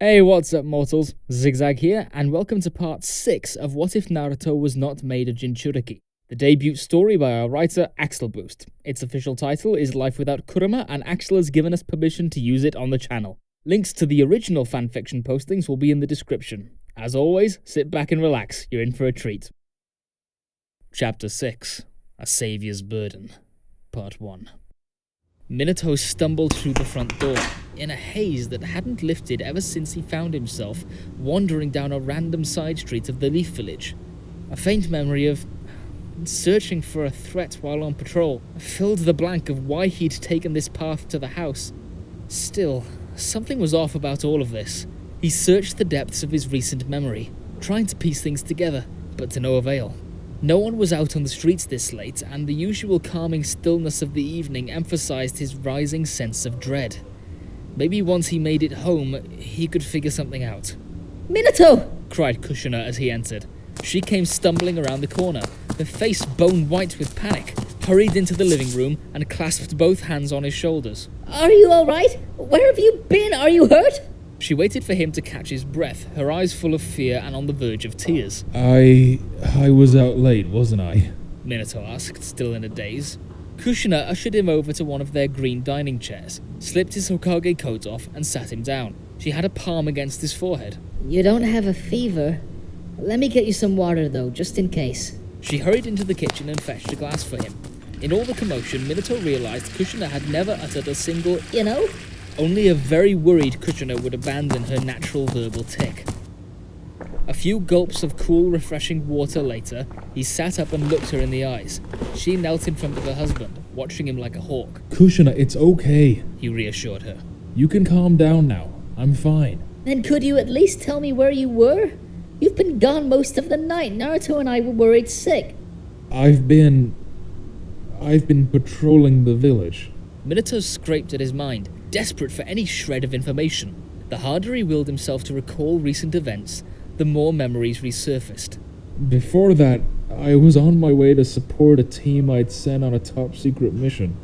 Hey, what's up, mortals? Zigzag here, and welcome to part 6 of What If Naruto Was Not Made a Jinchuriki, the debut story by our writer AxleBoost. Its official title is Life Without Kurama, and Axle has given us permission to use it on the channel. Links to the original fanfiction postings will be in the description. As always, sit back and relax, you're in for a treat. Chapter 6, A Savior's Burden, Part 1. Minato stumbled through the front door, in a haze that hadn't lifted ever since he found himself wandering down a random side street of the Leaf Village. A faint memory of searching for a threat while on patrol filled the blank of why he'd taken this path to the house. Still, something was off about all of this. He searched the depths of his recent memory, trying to piece things together, but to no avail. No one was out on the streets this late, and the usual calming stillness of the evening emphasized his rising sense of dread. Maybe once he made it home, he could figure something out. "Minato!" cried Kushina as he entered. She came stumbling around the corner, her face bone white with panic, hurried into the living room and clasped both hands on his shoulders. "Are you alright? Where have you been? Are you hurt?" She waited for him to catch his breath, her eyes full of fear and on the verge of tears. I was out late, wasn't I? Minato asked, still in a daze. Kushina ushered him over to one of their green dining chairs, slipped his Hokage coat off and sat him down. She had a palm against his forehead. "You don't have a fever. Let me get you some water, though, just in case." She hurried into the kitchen and fetched a glass for him. In all the commotion, Minato realized Kushina had never uttered a single "You know?" Only a very worried Kushina would abandon her natural verbal tick. A few gulps of cool, refreshing water later, he sat up and looked her in the eyes. She knelt in front of her husband, watching him like a hawk. Kushina, it's okay. He reassured her. You can calm down now. I'm fine. Then could you at least tell me where you were? You've been gone most of the night. Naruto and I were worried sick. I've been patrolling the village. Minato scraped at his mind, desperate for any shred of information. The harder he willed himself to recall recent events, the more memories resurfaced. Before that, I was on my way to support a team I'd sent on a top-secret mission.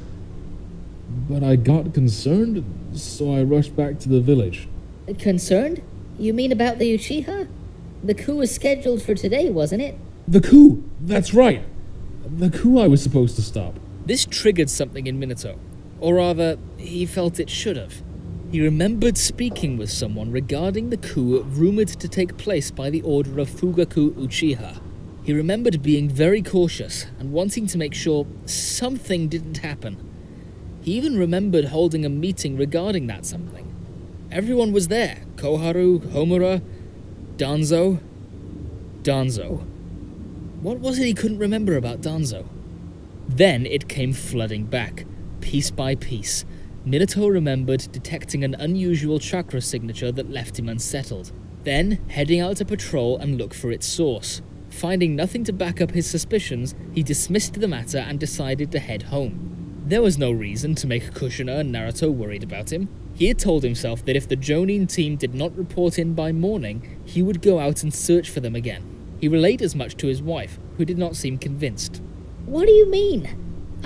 But I got concerned, so I rushed back to the village. Concerned? You mean about the Uchiha? The coup was scheduled for today, wasn't it? The coup! That's right! The coup I was supposed to stop. This triggered something in Minato. Or rather, he felt it should have. He remembered speaking with someone regarding the coup rumored to take place by the order of Fugaku Uchiha. He remembered being very cautious and wanting to make sure something didn't happen. He even remembered holding a meeting regarding that something. Everyone was there. Koharu, Homura, Danzo. What was it he couldn't remember about Danzo? Then it came flooding back. Piece by piece, Minato remembered detecting an unusual chakra signature that left him unsettled. Then, heading out to patrol and look for its source. Finding nothing to back up his suspicions, he dismissed the matter and decided to head home. There was no reason to make Kushina and Naruto worried about him. He had told himself that if the Jonin team did not report in by morning, he would go out and search for them again. He relayed as much to his wife, who did not seem convinced. "What do you mean?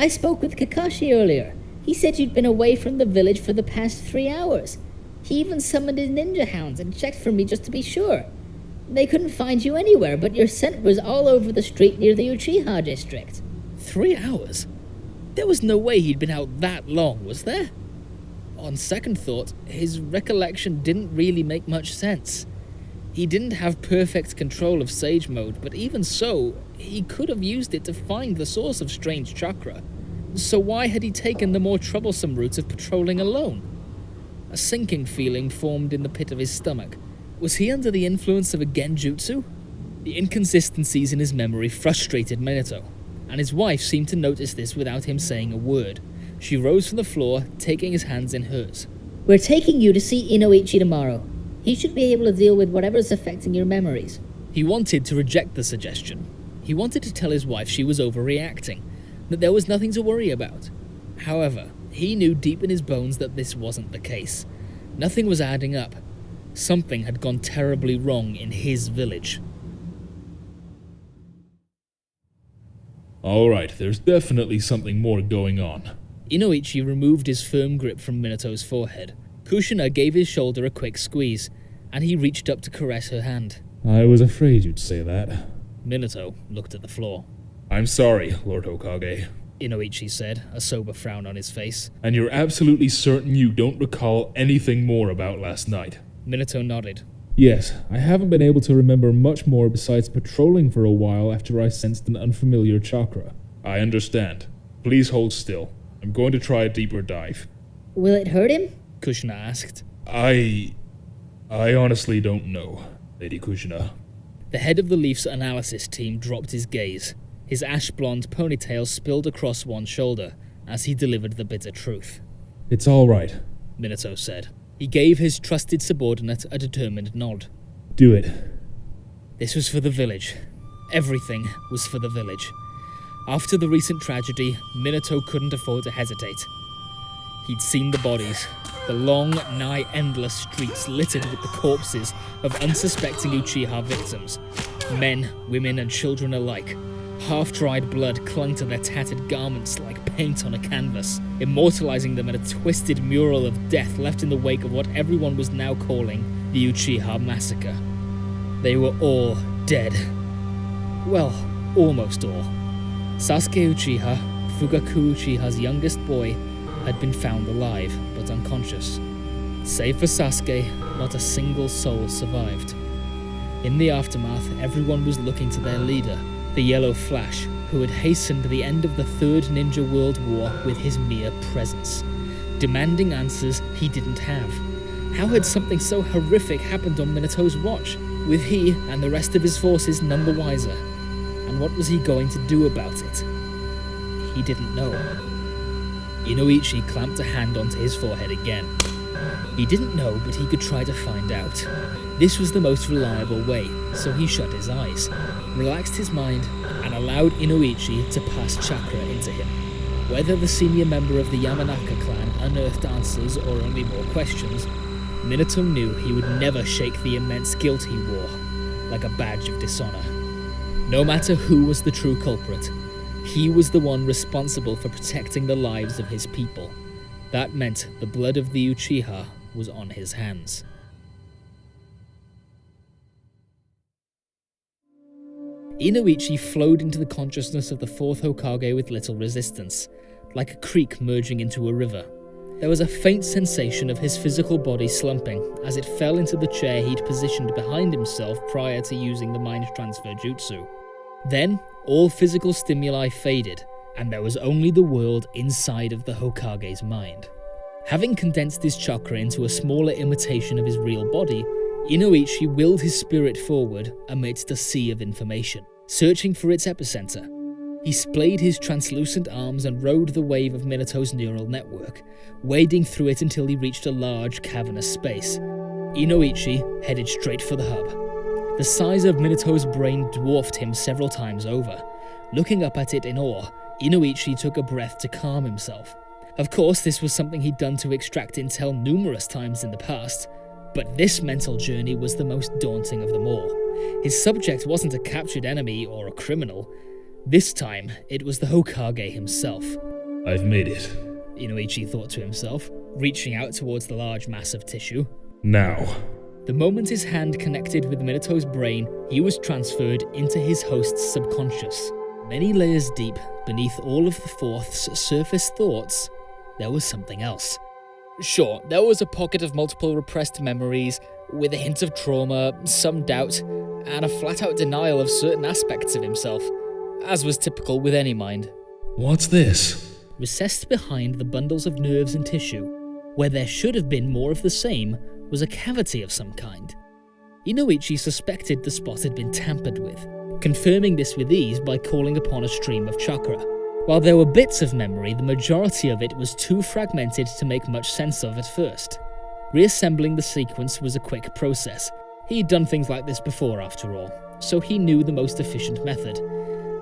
I spoke with Kakashi earlier. He said you'd been away from the village for the past 3 hours. He even summoned his ninja hounds and checked for me just to be sure. They couldn't find you anywhere, but your scent was all over the street near the Uchiha district." 3 hours? There was no way he'd been out that long, was there? On second thought, his recollection didn't really make much sense. He didn't have perfect control of Sage Mode, but even so, he could have used it to find the source of strange chakra. So why had he taken the more troublesome route of patrolling alone? A sinking feeling formed in the pit of his stomach. Was he under the influence of a genjutsu? The inconsistencies in his memory frustrated Minato, and his wife seemed to notice this without him saying a word. She rose from the floor, taking his hands in hers. "We're taking you to see Inoichi tomorrow. He should be able to deal with whatever's affecting your memories." He wanted to reject the suggestion. He wanted to tell his wife she was overreacting, that there was nothing to worry about. However, he knew deep in his bones that this wasn't the case. Nothing was adding up. Something had gone terribly wrong in his village. Alright, there's definitely something more going on. Inoichi removed his firm grip from Minato's forehead. Kushina gave his shoulder a quick squeeze. and he reached up to caress her hand. I was afraid you'd say that. Minato looked at the floor. I'm sorry, Lord Hokage. Inoichi said, a sober frown on his face. And you're absolutely certain you don't recall anything more about last night? Minato nodded. Yes, I haven't been able to remember much more besides patrolling for a while after I sensed an unfamiliar chakra. I understand. Please hold still. I'm going to try a deeper dive. Will it hurt him? Kushina asked. I honestly don't know, Lady Kushina. The head of the Leaf's analysis team dropped his gaze. His ash-blonde ponytail spilled across one shoulder as he delivered the bitter truth. It's all right, Minato said. He gave his trusted subordinate a determined nod. Do it. This was for the village. Everything was for the village. After the recent tragedy, Minato couldn't afford to hesitate. He'd seen the bodies, the long, nigh endless streets littered with the corpses of unsuspecting Uchiha victims. Men, women, and children alike. Half-dried blood clung to their tattered garments like paint on a canvas, immortalizing them in a twisted mural of death left in the wake of what everyone was now calling the Uchiha Massacre. They were all dead. Well, almost all. Sasuke Uchiha, Fugaku Uchiha's youngest boy, had been found alive, but unconscious. Save for Sasuke, not a single soul survived. In the aftermath, everyone was looking to their leader, the Yellow Flash, who had hastened the end of the Third Ninja World War with his mere presence, demanding answers he didn't have. How had something so horrific happened on Minato's watch, with he and the rest of his forces none the wiser? And what was he going to do about it? He didn't know. Inoichi clamped a hand onto his forehead again. He didn't know, but he could try to find out. This was the most reliable way, so he shut his eyes, relaxed his mind, and allowed Inoichi to pass chakra into him. Whether the senior member of the Yamanaka clan unearthed answers or only more questions, Minato knew he would never shake the immense guilt he wore, like a badge of dishonor. No matter who was the true culprit, he was the one responsible for protecting the lives of his people. That meant the blood of the Uchiha was on his hands. Inoichi flowed into the consciousness of the fourth Hokage with little resistance, like a creek merging into a river. There was a faint sensation of his physical body slumping as it fell into the chair he'd positioned behind himself prior to using the mind transfer jutsu. Then, all physical stimuli faded, and there was only the world inside of the Hokage's mind. Having condensed his chakra into a smaller imitation of his real body, Inoichi willed his spirit forward amidst a sea of information, searching for its epicenter. He splayed his translucent arms and rode the wave of Minato's neural network, wading through it until he reached a large, cavernous space. Inoichi headed straight for the hub. The size of Minato's brain dwarfed him several times over. Looking up at it in awe, Inoichi took a breath to calm himself. Of course, this was something he'd done to extract intel numerous times in the past, but this mental journey was the most daunting of them all. His subject wasn't a captured enemy or a criminal. This time, it was the Hokage himself. I've made it, Inoichi thought to himself, reaching out towards the large mass of tissue. Now. The moment his hand connected with Minato's brain, he was transferred into his host's subconscious. Many layers deep, beneath all of the Fourth's surface thoughts, there was something else. Sure, there was a pocket of multiple repressed memories, with a hint of trauma, some doubt, and a flat-out denial of certain aspects of himself, as was typical with any mind. What's this? Recessed behind the bundles of nerves and tissue, where there should have been more of the same, was a cavity of some kind. Inoichi suspected the spot had been tampered with, confirming this with ease by calling upon a stream of chakra. While there were bits of memory, the majority of it was too fragmented to make much sense of at first. Reassembling the sequence was a quick process. He'd done things like this before, after all, so he knew the most efficient method.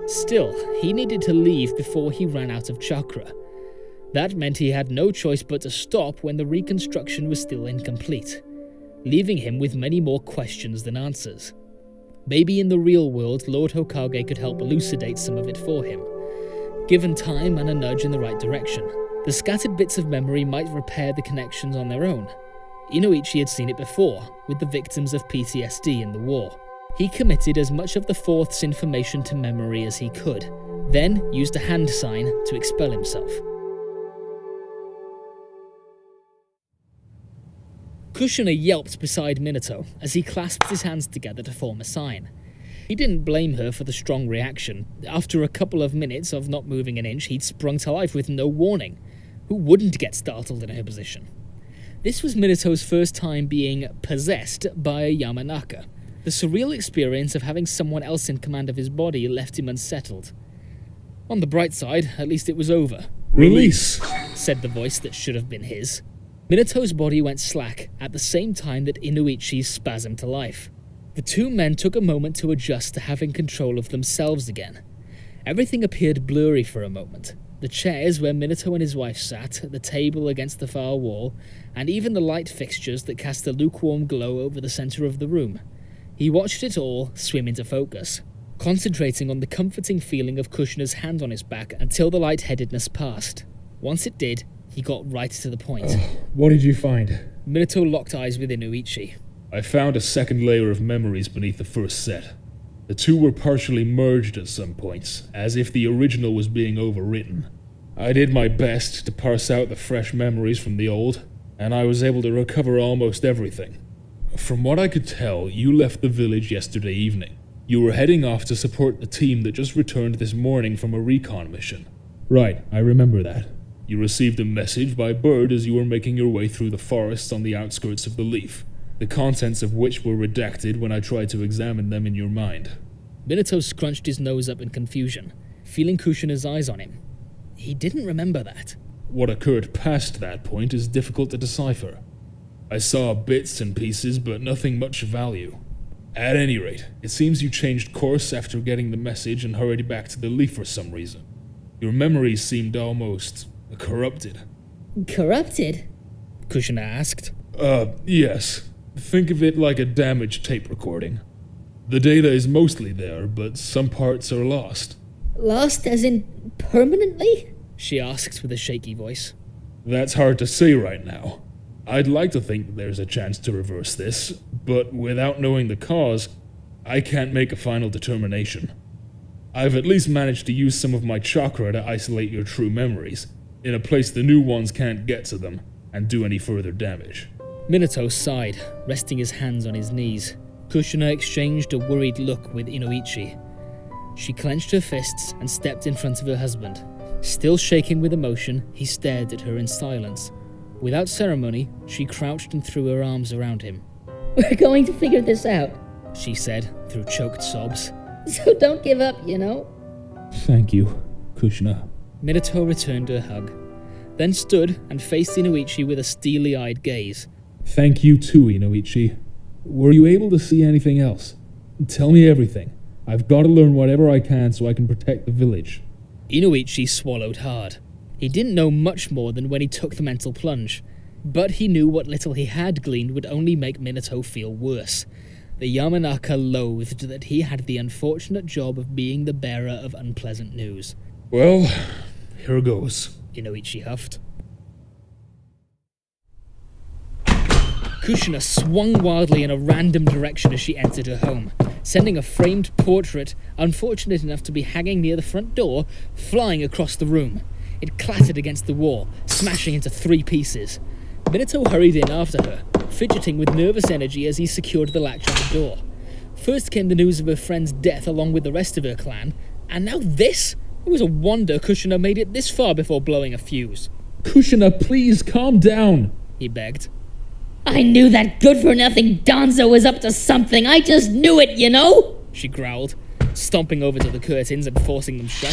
Still, he needed to leave before he ran out of chakra. That meant he had no choice but to stop when the reconstruction was still incomplete, leaving him with many more questions than answers. Maybe in the real world, Lord Hokage could help elucidate some of it for him. Given time and a nudge in the right direction, the scattered bits of memory might repair the connections on their own. Inoichi had seen it before, with the victims of PTSD in the war. He committed as much of the Fourth's information to memory as he could, then used a hand sign to expel himself. Kushina yelped beside Minato as he clasped his hands together to form a sign. He didn't blame her for the strong reaction. After a couple of minutes of not moving an inch, he'd sprung to life with no warning. Who wouldn't get startled in her position? This was Minato's first time being possessed by a Yamanaka. The surreal experience of having someone else in command of his body left him unsettled. On the bright side, at least it was over. Release, said the voice that should have been his. Minato's body went slack at the same time that Inoichi's spasmed to life. The two men took a moment to adjust to having control of themselves again. Everything appeared blurry for a moment. The chairs where Minato and his wife sat, the table against the far wall, and even the light fixtures that cast a lukewarm glow over the centre of the room. He watched it all swim into focus, concentrating on the comforting feeling of Kushina's hand on his back until the lightheadedness passed. Once it did, he got right to the point. What did you find? Minato locked eyes with Inoichi. I found a second layer of memories beneath the first set. The two were partially merged at some points, as if the original was being overwritten. I did my best to parse out the fresh memories from the old, and I was able to recover almost everything. From what I could tell, you left the village yesterday evening. You were heading off to support the team that just returned this morning from a recon mission. Right, I remember that. You received a message by bird as you were making your way through the forests on the outskirts of the Leaf, the contents of which were redacted when I tried to examine them in your mind. Minato scrunched his nose up in confusion, feeling Kushina's eyes on him. He didn't remember that. What occurred past that point is difficult to decipher. I saw bits and pieces, but nothing much of value. At any rate, it seems you changed course after getting the message and hurried back to the Leaf for some reason. Your memories seemed almost corrupted. Corrupted? Kushina asked. Yes. Think of it like a damaged tape recording. The data is mostly there, but some parts are lost. Lost as in permanently? She asked with a shaky voice. That's hard to say right now. I'd like to think there's a chance to reverse this, but without knowing the cause, I can't make a final determination. I've at least managed to use some of my chakra to isolate your true memories, in a place the new ones can't get to them, and do any further damage. Minato sighed, resting his hands on his knees. Kushina exchanged a worried look with Inoichi. She clenched her fists and stepped in front of her husband. Still shaking with emotion, he stared at her in silence. Without ceremony, she crouched and threw her arms around him. We're going to figure this out, she said through choked sobs. So don't give up, you know? Thank you, Kushina. Minato returned her hug, then stood and faced Inoichi with a steely-eyed gaze. Thank you too, Inoichi. Were you able to see anything else? Tell me everything. I've got to learn whatever I can so I can protect the village. Inoichi swallowed hard. He didn't know much more than when he took the mental plunge, but he knew what little he had gleaned would only make Minato feel worse. The Yamanaka loathed that he had the unfortunate job of being the bearer of unpleasant news. Well, here goes, Inoichi huffed. Kushina swung wildly in a random direction as she entered her home, sending a framed portrait, unfortunate enough to be hanging near the front door, flying across the room. It clattered against the wall, smashing into 3 pieces. Minato hurried in after her, fidgeting with nervous energy as he secured the latch on the door. First came the news of her friend's death along with the rest of her clan, and now this? It was a wonder Kushina made it this far before blowing a fuse. Kushina, please calm down, he begged. I knew that good-for-nothing Danzo was up to something. I just knew it, you know? She growled, stomping over to the curtains and forcing them shut.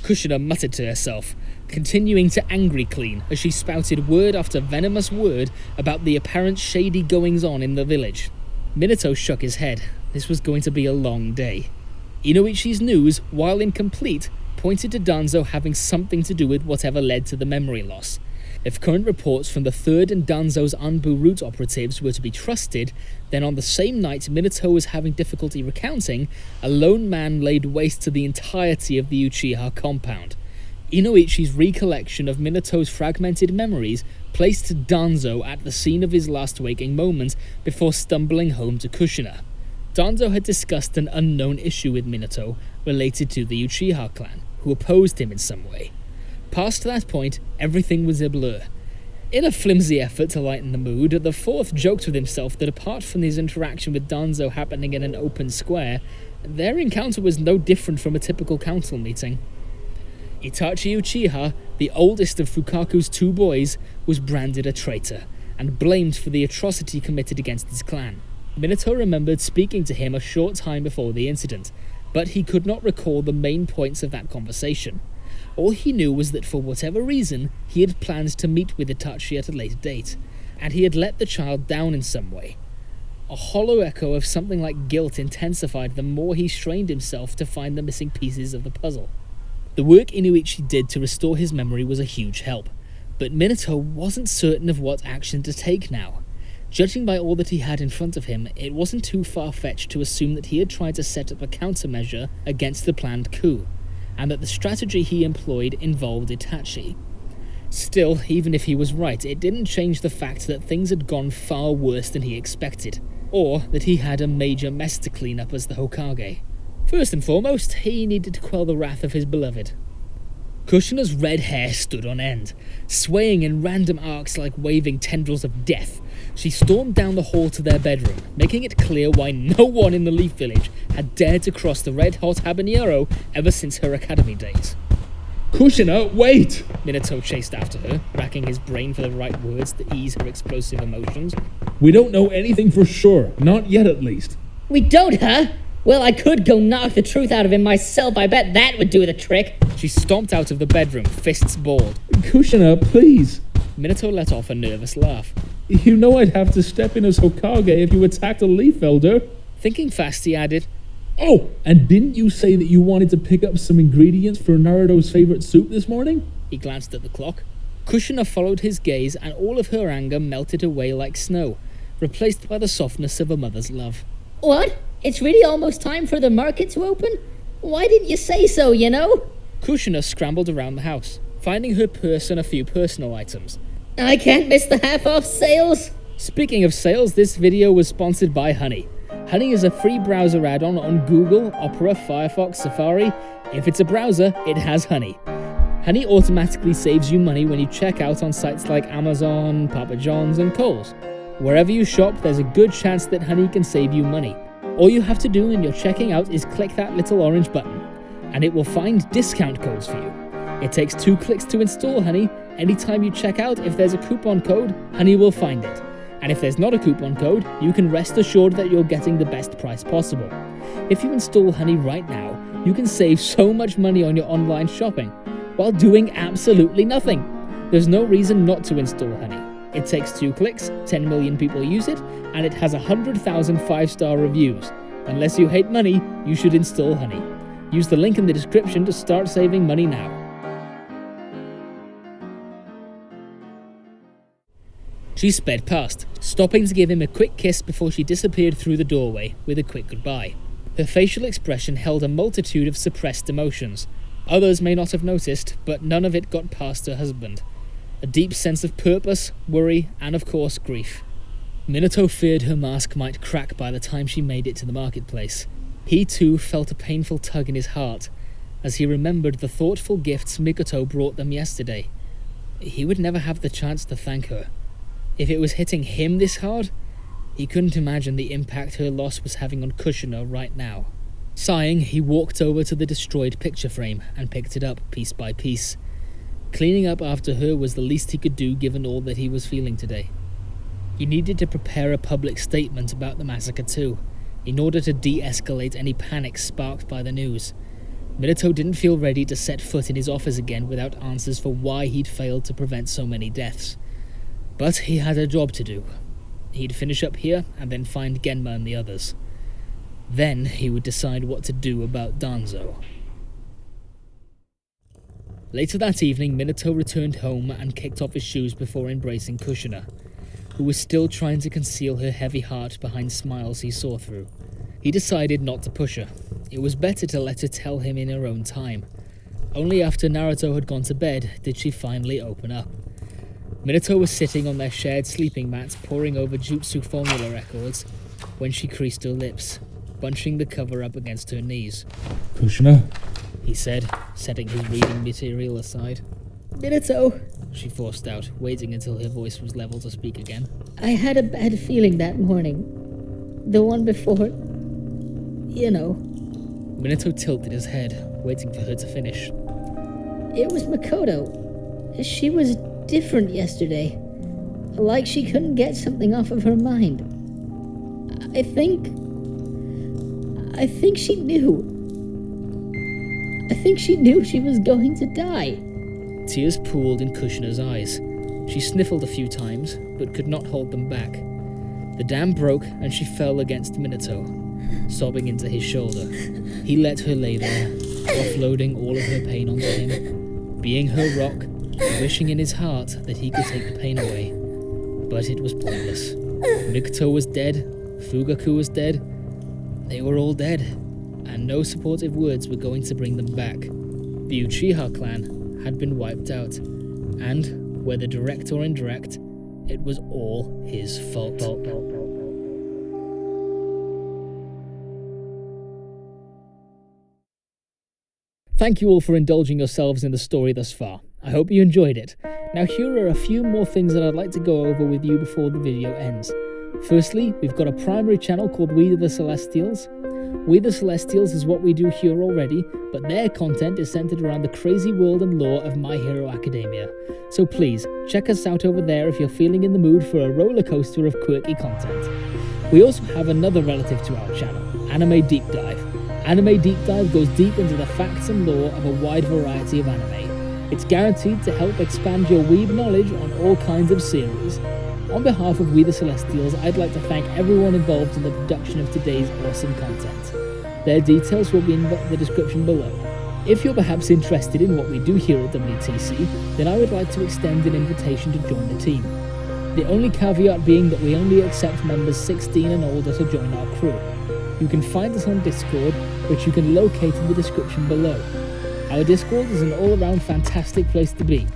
Kushina muttered to herself, continuing to angry clean as she spouted word after venomous word about the apparent shady goings-on in the village. Minato shook his head. This was going to be a long day. Inoichi's news, while incomplete, pointed to Danzo having something to do with whatever led to the memory loss. If current reports from the 3rd and Danzo's Anbu route operatives were to be trusted, then on the same night Minato was having difficulty recounting, a lone man laid waste to the entirety of the Uchiha compound. Inoichi's recollection of Minato's fragmented memories placed Danzo at the scene of his last waking moment before stumbling home to Kushina. Danzo had discussed an unknown issue with Minato related to the Uchiha clan, who opposed him in some way. Past that point, everything was a blur. In a flimsy effort to lighten the mood, the fourth joked with himself that apart from his interaction with Danzo happening in an open square, their encounter was no different from a typical council meeting. Itachi Uchiha, the oldest of Fukaku's two boys, was branded a traitor, and blamed for the atrocity committed against his clan. Minato remembered speaking to him a short time before the incident, but he could not recall the main points of that conversation. All he knew was that for whatever reason, he had planned to meet with Itachi at a later date, and he had let the child down in some way. A hollow echo of something like guilt intensified the more he strained himself to find the missing pieces of the puzzle. The work Inoichi did to restore his memory was a huge help, but Minato wasn't certain of what action to take now. Judging by all that he had in front of him, it wasn't too far-fetched to assume that he had tried to set up a countermeasure against the planned coup, and that the strategy he employed involved Itachi. Still, even if he was right, it didn't change the fact that things had gone far worse than he expected, or that he had a major mess to clean up as the Hokage. First and foremost, he needed to quell the wrath of his beloved. Kushina's red hair stood on end, swaying in random arcs like waving tendrils of death. She stormed down the hall to their bedroom, making it clear why no one in the Leaf Village had dared to cross the red-hot habanero ever since her academy days. Kushina, wait! Minato chased after her, racking his brain for the right words to ease her explosive emotions. We don't know anything for sure, not yet at least. We don't, huh? Well, I could go knock the truth out of him myself. I bet that would do the trick. She stomped out of the bedroom, fists balled. Kushina, please! Minato let off a nervous laugh. You know I'd have to step in as Hokage if you attacked a Leaf Elder. Thinking fast, he added, Oh, and didn't you say that you wanted to pick up some ingredients for Naruto's favorite soup this morning? He glanced at the clock. Kushina followed his gaze, and all of her anger melted away like snow, replaced by the softness of a mother's love. What? It's really almost time for the market to open? Why didn't you say so, you know? Kushina scrambled around the house, finding her purse and a few personal items. I can't miss the half-off sales. Speaking of sales, this video was sponsored by Honey. Honey is a free browser add-on on Google, Opera, Firefox, Safari. If it's a browser, it has Honey. Honey automatically saves you money when you check out on sites like Amazon, Papa John's, and Kohl's. Wherever you shop, there's a good chance that Honey can save you money. All you have to do when you're checking out is click that little orange button, and it will find discount codes for you. It takes 2 clicks to install Honey. Anytime you check out, if there's a coupon code, Honey will find it. And if there's not a coupon code, you can rest assured that you're getting the best price possible. If you install Honey right now, you can save so much money on your online shopping, while doing absolutely nothing. There's no reason not to install Honey. It takes 2 clicks, 10 million people use it, and it has 100,000 5-star reviews. Unless you hate money, you should install Honey. Use the link in the description to start saving money now. She sped past, stopping to give him a quick kiss before she disappeared through the doorway with a quick goodbye. Her facial expression held a multitude of suppressed emotions. Others may not have noticed, but none of it got past her husband. A deep sense of purpose, worry, and of course grief. Minato feared her mask might crack by the time she made it to the marketplace. He too felt a painful tug in his heart, as he remembered the thoughtful gifts Mikoto brought them yesterday. He would never have the chance to thank her. If it was hitting him this hard, he couldn't imagine the impact her loss was having on Kushina right now. Sighing, he walked over to the destroyed picture frame and picked it up piece by piece. Cleaning up after her was the least he could do given all that he was feeling today. He needed to prepare a public statement about the massacre too, in order to de-escalate any panic sparked by the news. Minato didn't feel ready to set foot in his office again without answers for why he'd failed to prevent so many deaths. But he had a job to do. He'd finish up here and then find Genma and the others. Then he would decide what to do about Danzo. Later that evening, Minato returned home and kicked off his shoes before embracing Kushina, who was still trying to conceal her heavy heart behind smiles he saw through. He decided not to push her. It was better to let her tell him in her own time. Only after Naruto had gone to bed did she finally open up. Minato was sitting on their shared sleeping mats poring over Jutsu formula records when she creased her lips, bunching the cover up against her knees. Kushina? He said, setting his reading material aside. Minato, She forced out, waiting until her voice was level to speak again. I had a bad feeling that morning. The one before. You know, Minato tilted his head, waiting for her to finish. it was Makoto. She was different yesterday. Like she couldn't get something off of her mind. I think she knew. I think she knew she was going to die. Tears pooled in Kushina's eyes. She sniffled a few times, but could not hold them back. The dam broke and she fell against Minato, sobbing into his shoulder. He let her lay there, offloading all of her pain onto him, being her rock, wishing in his heart that he could take the pain away. But it was pointless. Mikoto was dead, Fugaku was dead, they were all dead, and no supportive words were going to bring them back. The Uchiha clan had been wiped out, and, whether direct or indirect, it was all his fault. Thank you all for indulging yourselves in the story thus far. I hope you enjoyed it. Now here are a few more things that I'd like to go over with you before the video ends. Firstly, we've got a primary channel called We the Celestials. We the Celestials is what we do here already, but their content is centered around the crazy world and lore of My Hero Academia. So please, check us out over there if you're feeling in the mood for a roller coaster of quirky content. We also have another relative to our channel, Anime Deep Dive. Anime Deep Dive goes deep into the facts and lore of a wide variety of anime. It's guaranteed to help expand your weeb knowledge on all kinds of series. On behalf of We the Celestials, I'd like to thank everyone involved in the production of today's awesome content. Their details will be in the description below. If you're perhaps interested in what we do here at WTC, then I would like to extend an invitation to join the team. The only caveat being that we only accept members 16 and older to join our crew. You can find us on Discord, which you can locate in the description below. Our Discord is an all-around fantastic place to be.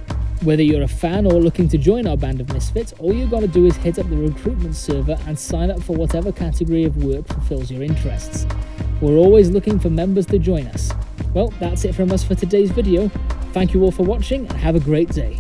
Whether you're a fan or looking to join our band of misfits, all you gotta do is hit up the recruitment server and sign up for whatever category of work fulfills your interests. We're always looking for members to join us. Well, that's it from us for today's video. Thank you all for watching and have a great day.